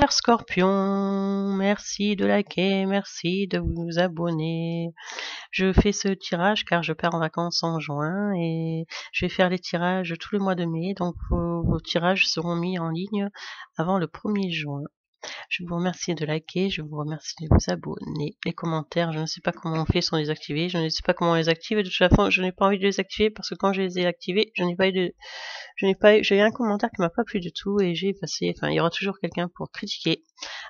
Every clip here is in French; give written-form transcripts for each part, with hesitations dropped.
Cher Scorpion, merci de liker, merci de vous abonner. Je fais ce tirage car je pars en vacances en juin et je vais faire les tirages tous les mois de mai, donc vos tirages seront mis en ligne avant le 1er juin. Je vous remercie de liker, je vous remercie de vous abonner. Les commentaires, je ne sais pas comment on fait, sont désactivés, je ne sais pas comment on les active, et de toute façon je n'ai pas envie de les activer parce que quand je les ai activés, j'ai eu un commentaire qui m'a pas plu du tout et j'ai effacé. Enfin, il y aura toujours quelqu'un pour critiquer.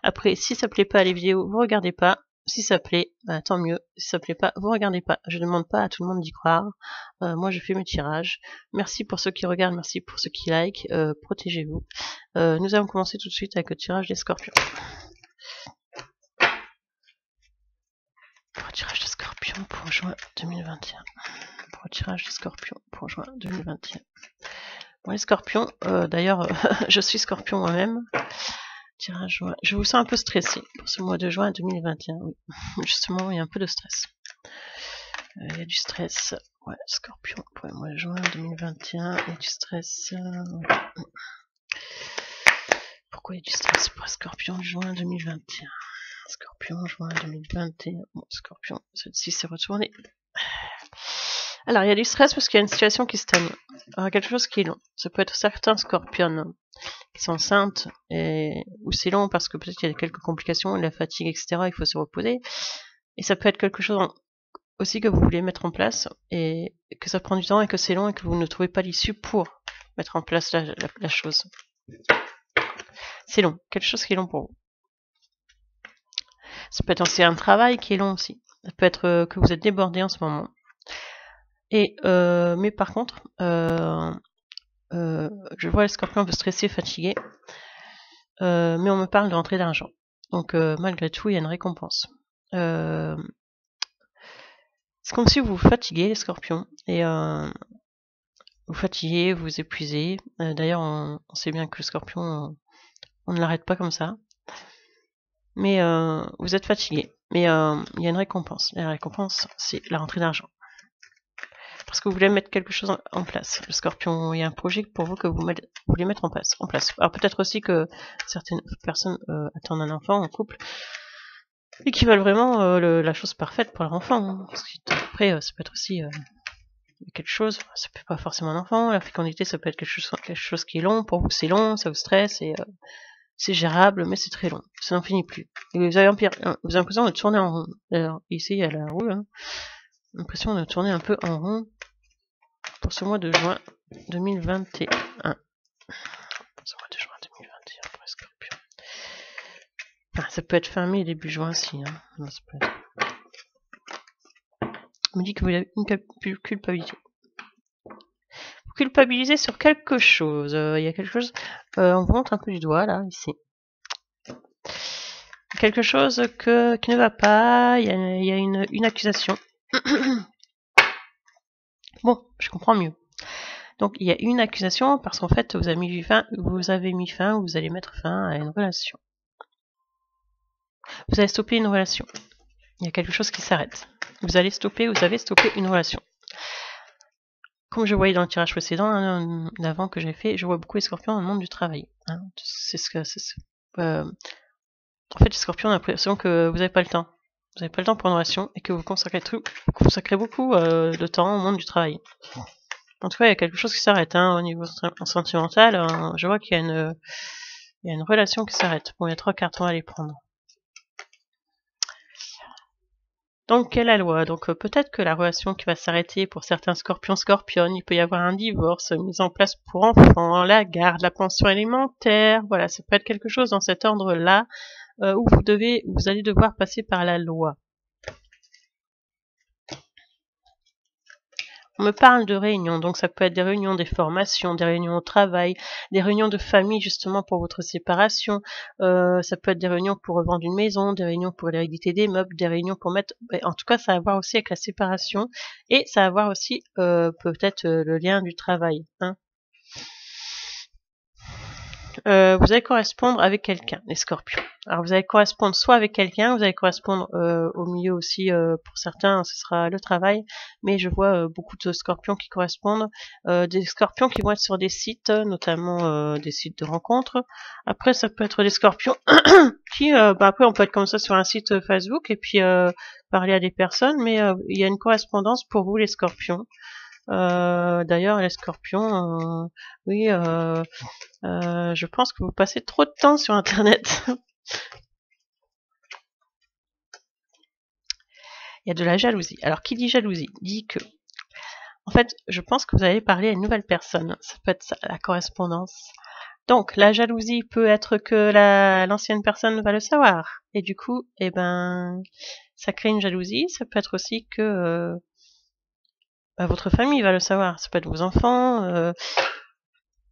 Après, si ça plaît pas à les vidéos, vous regardez pas. Si ça plaît, bah, tant mieux. Si ça plaît pas, vous regardez pas. Je demande pas à tout le monde d'y croire. Moi, je fais mes tirages. Merci pour ceux qui regardent, merci pour ceux qui like. Protégez-vous. Nous allons commencer tout de suite avec le tirage des scorpions. Pour le tirage des scorpions pour juin 2021. Pour le tirage des scorpions pour juin 2021. Bon, les scorpions, d'ailleurs, je suis scorpion moi-même. Tirage juin. Je vous sens un peu stressé pour ce mois de juin 2021. Oui, justement, il y a un peu de stress. Il y a du stress. Ouais, scorpion pour le mois de juin 2021. Il y a du stress. Ouais. Pourquoi il y a du stress pour scorpion juin 2021? Scorpion juin 2021. Bon, scorpion, celle-ci s'est retournée. Alors, il y a du stress parce qu'il y a une situation qui stagne. Il y a quelque chose qui est long. Ça peut être certains scorpions qui sont enceintes, ou c'est long parce que peut-être qu'il y a quelques complications, la fatigue, etc. Il faut se reposer. Et ça peut être quelque chose aussi que vous voulez mettre en place et que ça prend du temps et que c'est long et que vous ne trouvez pas l'issue pour mettre en place la chose. C'est long. Quelque chose qui est long pour vous. Ça peut être aussi un travail qui est long aussi. Ça peut être que vous êtes débordé en ce moment. Et mais par contre, je vois le scorpion un peu stressé, fatigué, mais on me parle de rentrée d'argent. Donc malgré tout, il y a une récompense. C'est comme si vous vous fatiguez, les scorpions, et vous fatiguez, vous vous épuisez. D'ailleurs, on sait bien que le scorpion, on ne l'arrête pas comme ça. Mais vous êtes fatigué. Mais il y a une récompense. La récompense, c'est la rentrée d'argent. Parce que vous voulez mettre quelque chose en place. Le scorpion, il y a un projet pour vous que vous voulez mettre en place. Alors peut-être aussi que certaines personnes attendent un enfant en couple et qui veulent vraiment la chose parfaite pour leur enfant. Hein. Parce qu'après, ça peut être aussi quelque chose, ça peut pas forcément un enfant, la fécondité ça peut être quelque chose qui est long, pour vous c'est long, ça vous stresse, et c'est gérable, mais c'est très long, ça n'en finit plus. Et vous avez l'impression de tourner en rond. Alors, ici il y a la roue, hein. L'impression de tourner un peu en rond pour ce mois de juin 2021. Pour ce mois de juin 2021 pour les scorpions. Ah, ça peut être fin mai et début juin aussi. Hein. Non, ça peut être... On me dit que vous avez une culpabilité. Vous culpabilisez sur quelque chose. Il y a quelque chose... on vous montre un peu du doigt, là, ici. Quelque chose qui ne va pas. Il y a une accusation. Bon, je comprends mieux. Donc il y a une accusation parce qu'en fait vous avez mis fin, ou vous allez mettre fin à une relation. Vous allez stopper une relation. Il y a quelque chose qui s'arrête. Vous avez stoppé une relation. Comme je voyais dans le tirage précédent, hein, l'avant que j'ai fait, je vois beaucoup les scorpions dans le monde du travail. Hein. En fait, les scorpions ont l'impression que vous n'avez pas le temps. Vous n'avez pas le temps pour une relation et que vous consacrez beaucoup de temps au monde du travail. En tout cas, il y a quelque chose qui s'arrête. Hein, au niveau sentimental, je vois qu'il y a une relation qui s'arrête. Bon, il y a 3 cartes, on va les prendre. Donc, quelle est la loi? Donc, peut-être que la relation qui va s'arrêter pour certains scorpions, il peut y avoir un divorce, mise en place pour enfants, la garde, la pension alimentaire. Voilà, ça peut être quelque chose dans cet ordre-là où vous allez devoir passer par la loi. On me parle de réunions, donc ça peut être des réunions, des formations, des réunions au travail, des réunions de famille justement pour votre séparation, ça peut être des réunions pour revendre une maison, des réunions pour l'hérédité des meubles, des réunions pour mettre... En tout cas, ça a à voir aussi avec la séparation et ça a à voir aussi peut-être le lien du travail. Hein. vous allez correspondre avec quelqu'un, les scorpions. Alors vous allez correspondre soit avec quelqu'un, vous allez correspondre au milieu aussi, pour certains ce sera le travail, mais je vois beaucoup de scorpions qui correspondent, des scorpions qui vont être sur des sites, notamment des sites de rencontres. Après ça peut être des scorpions qui, après on peut être comme ça sur un site Facebook et puis parler à des personnes, mais il y a une correspondance pour vous les scorpions. D'ailleurs les scorpions, oui, je pense que vous passez trop de temps sur internet. Il y a de la jalousie. Alors qui dit jalousie dit que, en fait, je pense que vous allez parler à une nouvelle personne. Ça peut être ça, la correspondance. Donc la jalousie peut être que l'ancienne personne va le savoir. Et du coup, eh ben, ça crée une jalousie. Ça peut être aussi que votre famille va le savoir. Ça peut être vos enfants.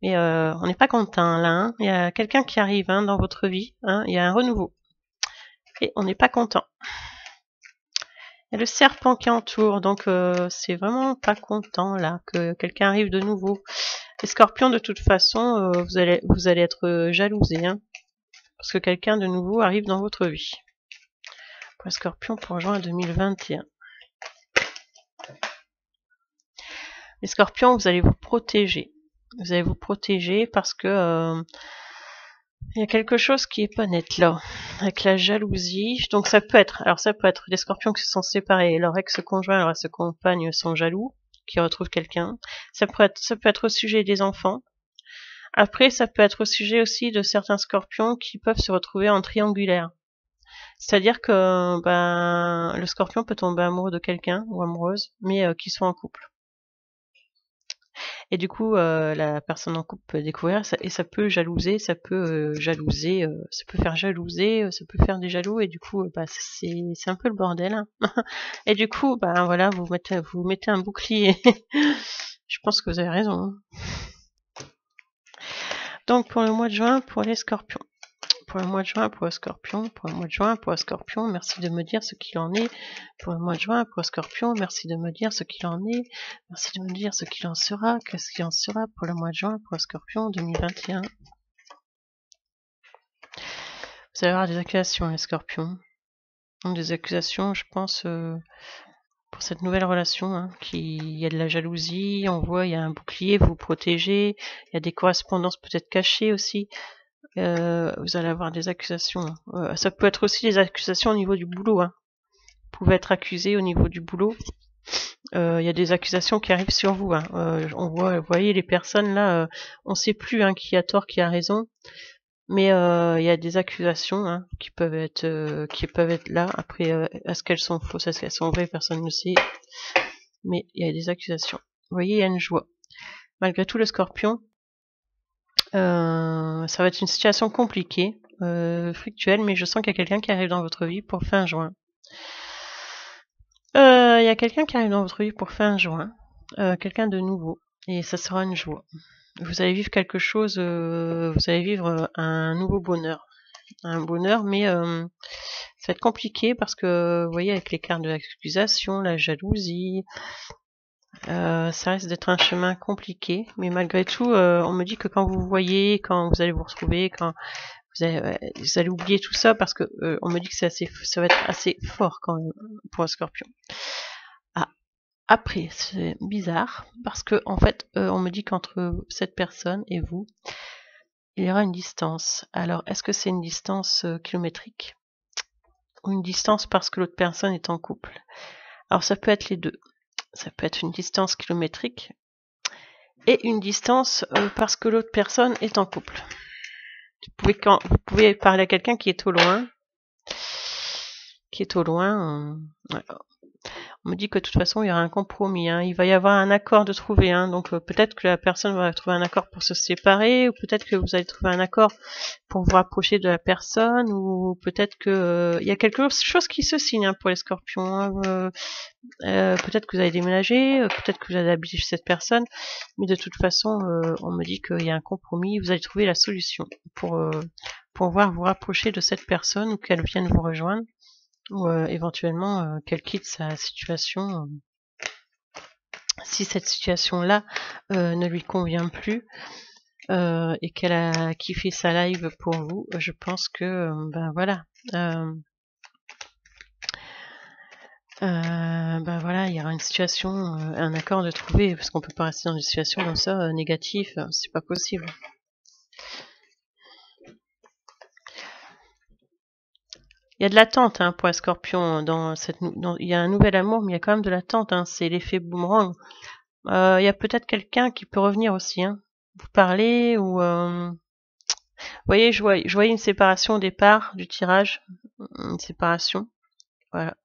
Mais on n'est pas content là. Hein. Il y a quelqu'un qui arrive dans votre vie. Il y a un renouveau. Et on n'est pas content. Il y a le serpent qui entoure, donc c'est vraiment pas content là que quelqu'un arrive de nouveau. Les scorpions, de toute façon, vous allez être jalousés, parce que quelqu'un de nouveau arrive dans votre vie. Pour les scorpions, pour juin 2021. Les scorpions, vous allez vous protéger. Vous allez vous protéger parce que il y a quelque chose qui est pas net là, avec la jalousie. Donc ça peut être des scorpions qui se sont séparés, leur ex-conjoint, leur ex-compagne sont jaloux, qui retrouvent quelqu'un. Ça peut être au sujet des enfants. Après, ça peut être au sujet aussi de certains scorpions qui peuvent se retrouver en triangulaire. C'est-à-dire que le scorpion peut tomber amoureux de quelqu'un ou amoureuse, mais qui sont en couple. Et du coup, la personne en couple peut découvrir ça, et ça peut jalouser, ça peut faire jalouser, ça peut faire des jaloux, et du coup, c'est un peu le bordel. Hein. Et du coup, voilà, vous mettez un bouclier. Je pense que vous avez raison. Hein. Donc pour le mois de juin, pour les scorpions. Pour le mois de juin, pour le scorpion, pour le mois de juin, pour le scorpion, merci de me dire ce qu'il en est. Pour le mois de juin, pour le scorpion, merci de me dire ce qu'il en est. Merci de me dire ce qu'il en sera. Qu'est-ce qu'il en sera pour le mois de juin, pour le scorpion 2021. Vous allez avoir des accusations, les scorpions. Des accusations, je pense, pour cette nouvelle relation, il y a de la jalousie, on voit, il y a un bouclier, vous vous protégez, il y a des correspondances peut-être cachées aussi. Vous allez avoir des accusations. Ça peut être aussi des accusations au niveau du boulot. Vous pouvez être accusé au niveau du boulot. Il y a des accusations qui arrivent sur vous. On voit, vous voyez, les personnes là, on ne sait plus qui a tort, qui a raison. Mais il y a des accusations qui peuvent être là. Après, est-ce qu'elles sont fausses, est-ce qu'elles sont vraies, personne ne sait. Mais il y a des accusations. Vous voyez, il y a une joie. Malgré tout, le scorpion, ça va être une situation compliquée, fluctuelle, mais je sens qu'il y a quelqu'un qui arrive dans votre vie pour fin juin. Il y a quelqu'un qui arrive dans votre vie pour fin juin, quelqu'un de nouveau, et ça sera une joie. Vous allez vivre quelque chose, vous allez vivre un nouveau bonheur. Un bonheur, mais ça va être compliqué parce que, vous voyez, avec les cartes de l'accusation, la jalousie, ça risque d'être un chemin compliqué, mais malgré tout, on me dit que quand vous voyez, quand vous allez vous retrouver, quand vous allez oublier tout ça parce que on me dit que ça va être assez fort quand même pour un scorpion. Après, c'est bizarre parce que en fait, on me dit qu'entre cette personne et vous, il y aura une distance. Alors, est-ce que c'est une distance kilométrique ou une distance parce que l'autre personne est en couple? Alors, ça peut être les deux. Ça peut être une distance kilométrique et une distance parce que l'autre personne est en couple. Vous pouvez parler à quelqu'un qui est au loin. On me dit que de toute façon il y aura un compromis, il va y avoir un accord de trouver, donc peut-être que la personne va trouver un accord pour se séparer, ou peut-être que vous allez trouver un accord pour vous rapprocher de la personne, ou peut-être que il y a quelque chose qui se signe pour les scorpions. Peut-être que vous allez déménager, peut-être que vous allez habiter chez cette personne, mais de toute façon on me dit qu'il y a un compromis, vous allez trouver la solution pour pouvoir vous rapprocher de cette personne ou qu'elle vienne vous rejoindre, ou éventuellement qu'elle quitte sa situation si cette situation-là ne lui convient plus. et qu'elle a kiffé sa live pour vous, je pense que ben voilà. Ben voilà, il y aura une situation, un accord de trouver, parce qu'on peut pas rester dans une situation comme ça, négative, c'est pas possible. Il y a de l'attente pour un scorpion il y a un nouvel amour, mais il y a quand même de l'attente, c'est l'effet boomerang. Il y a peut-être quelqu'un qui peut revenir aussi, vous parler ou vous voyez, je voyais une séparation au départ du tirage, une séparation, voilà,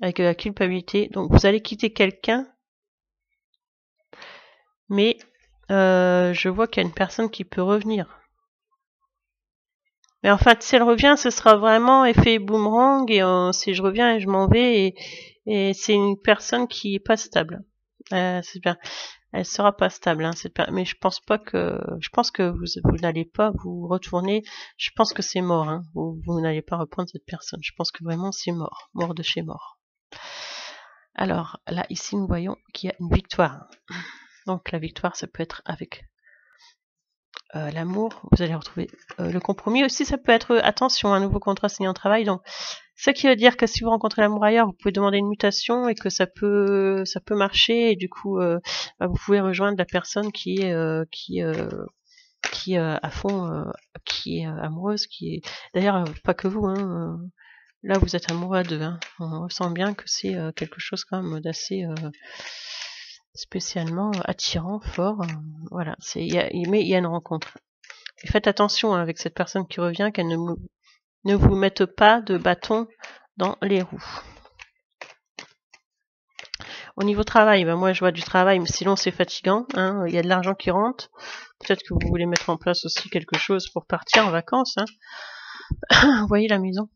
avec la culpabilité. Donc vous allez quitter quelqu'un, mais je vois qu'il y a une personne qui peut revenir. Mais en fait, si elle revient, ce sera vraiment effet boomerang et si je reviens et je m'en vais et c'est une personne qui est pas stable. C'est bien. Elle sera pas stable, mais je pense que vous n'allez pas vous retourner. Je pense que c'est mort, vous n'allez pas reprendre cette personne. Je pense que vraiment c'est mort, mort de chez mort. Alors là, ici, nous voyons qu'il y a une victoire. Donc la victoire, ça peut être avec l'amour. Vous allez retrouver le compromis. Aussi, ça peut être, attention, un nouveau contrat signé en travail. Donc, ce qui veut dire que si vous rencontrez l'amour ailleurs, vous pouvez demander une mutation et que ça peut marcher. Et du coup, vous pouvez rejoindre la personne qui est à fond, qui est amoureuse, qui est d'ailleurs pas que vous. Là, vous êtes amoureux à deux. On ressent bien que c'est quelque chose quand même d'assez spécialement attirant, fort. Voilà, mais il y a une rencontre. Et faites attention avec cette personne qui revient, qu'elle ne vous mette pas de bâton dans les roues. Au niveau travail, moi je vois du travail, mais sinon c'est fatigant. Il y a de l'argent qui rentre. Peut-être que vous voulez mettre en place aussi quelque chose pour partir en vacances. Vous voyez la maison.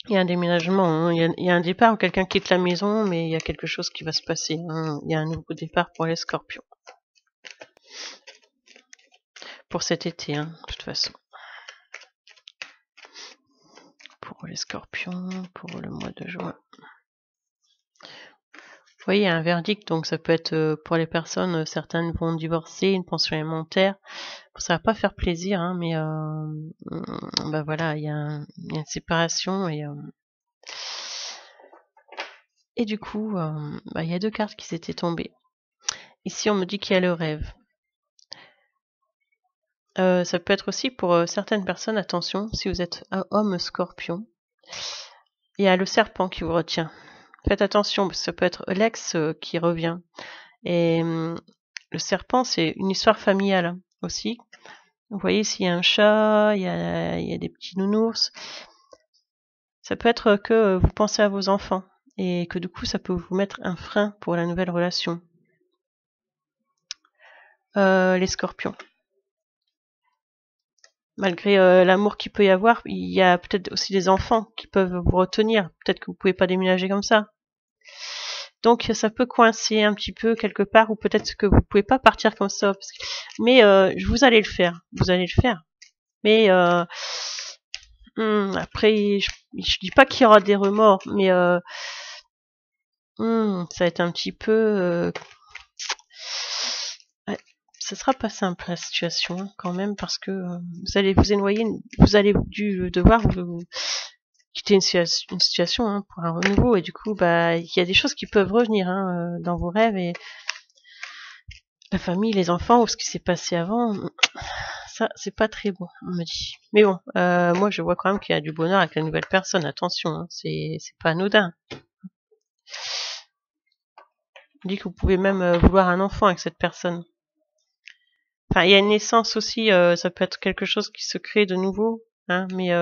Il y a un déménagement, il y a un départ où quelqu'un quitte la maison, mais il y a quelque chose qui va se passer. Il y a un nouveau départ pour les scorpions. Pour cet été, de toute façon. Pour les scorpions, pour le mois de juin. Vous voyez, il y a un verdict, donc ça peut être pour les personnes, certaines vont divorcer, une pension alimentaire. Ça va pas faire plaisir, mais voilà, il y a une séparation et du coup, il y a deux cartes qui s'étaient tombées. Ici, on me dit qu'il y a le rêve. Ça peut être aussi pour certaines personnes, attention, si vous êtes un homme scorpion, il y a le serpent qui vous retient. Faites attention, parce que ça peut être l'ex qui revient. Et le serpent, c'est une histoire familiale aussi. Vous voyez, s'il y a un chat, il y a des petits nounours. Ça peut être que vous pensez à vos enfants et que du coup, ça peut vous mettre un frein pour la nouvelle relation. Les scorpions. Malgré l'amour qu'il peut y avoir, il y a peut-être aussi des enfants qui peuvent vous retenir. Peut-être que vous pouvez pas déménager comme ça. Donc ça peut coincer un petit peu quelque part, ou peut-être que vous pouvez pas partir comme ça. Mais vous allez le faire. Vous allez le faire. Mais après, je dis pas qu'il y aura des remords, mais ça va être un petit peu... ça sera pas simple la situation quand même, parce que vous allez vous éloigner, vous allez devoir vous quitter une situation pour un renouveau, et du coup il y a des choses qui peuvent revenir dans vos rêves, et la famille, les enfants, ou ce qui s'est passé avant, ça c'est pas très bon, on me dit. Mais bon, moi je vois quand même qu'il y a du bonheur avec la nouvelle personne, attention, c'est pas anodin. On dit que vous pouvez même vouloir un enfant avec cette personne. Enfin, il y a une naissance aussi, ça peut être quelque chose qui se crée de nouveau, mais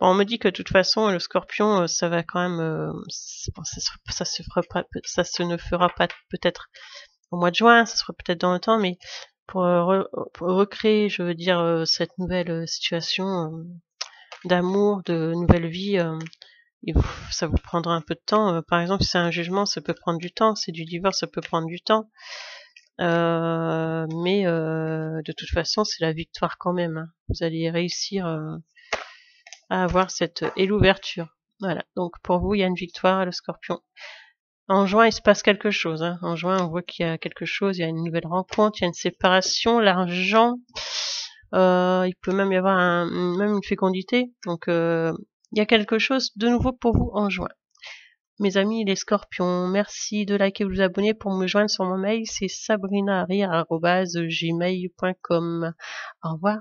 on me dit que de toute façon, le scorpion, ça va quand même, ça se ne fera pas peut-être au mois de juin, ça sera peut-être dans le temps, mais pour recréer, je veux dire, cette nouvelle situation d'amour, de nouvelle vie, ça vous prendra un peu de temps. Par exemple, si c'est un jugement, ça peut prendre du temps, c'est du divorce, ça peut prendre du temps. Mais de toute façon, c'est la victoire quand même. Vous allez réussir à avoir cette l'ouverture. Voilà. Donc pour vous, il y a une victoire, le scorpion. En juin, il se passe quelque chose. Hein. En juin, on voit qu'il y a quelque chose, il y a une nouvelle rencontre, il y a une séparation, l'argent. Il peut même y avoir même une fécondité. Donc, il y a quelque chose de nouveau pour vous en juin. Mes amis les scorpions, merci de liker ou de vous abonner. Pour me joindre sur mon mail, c'est sabrinaarrière@gmail.com. Au revoir.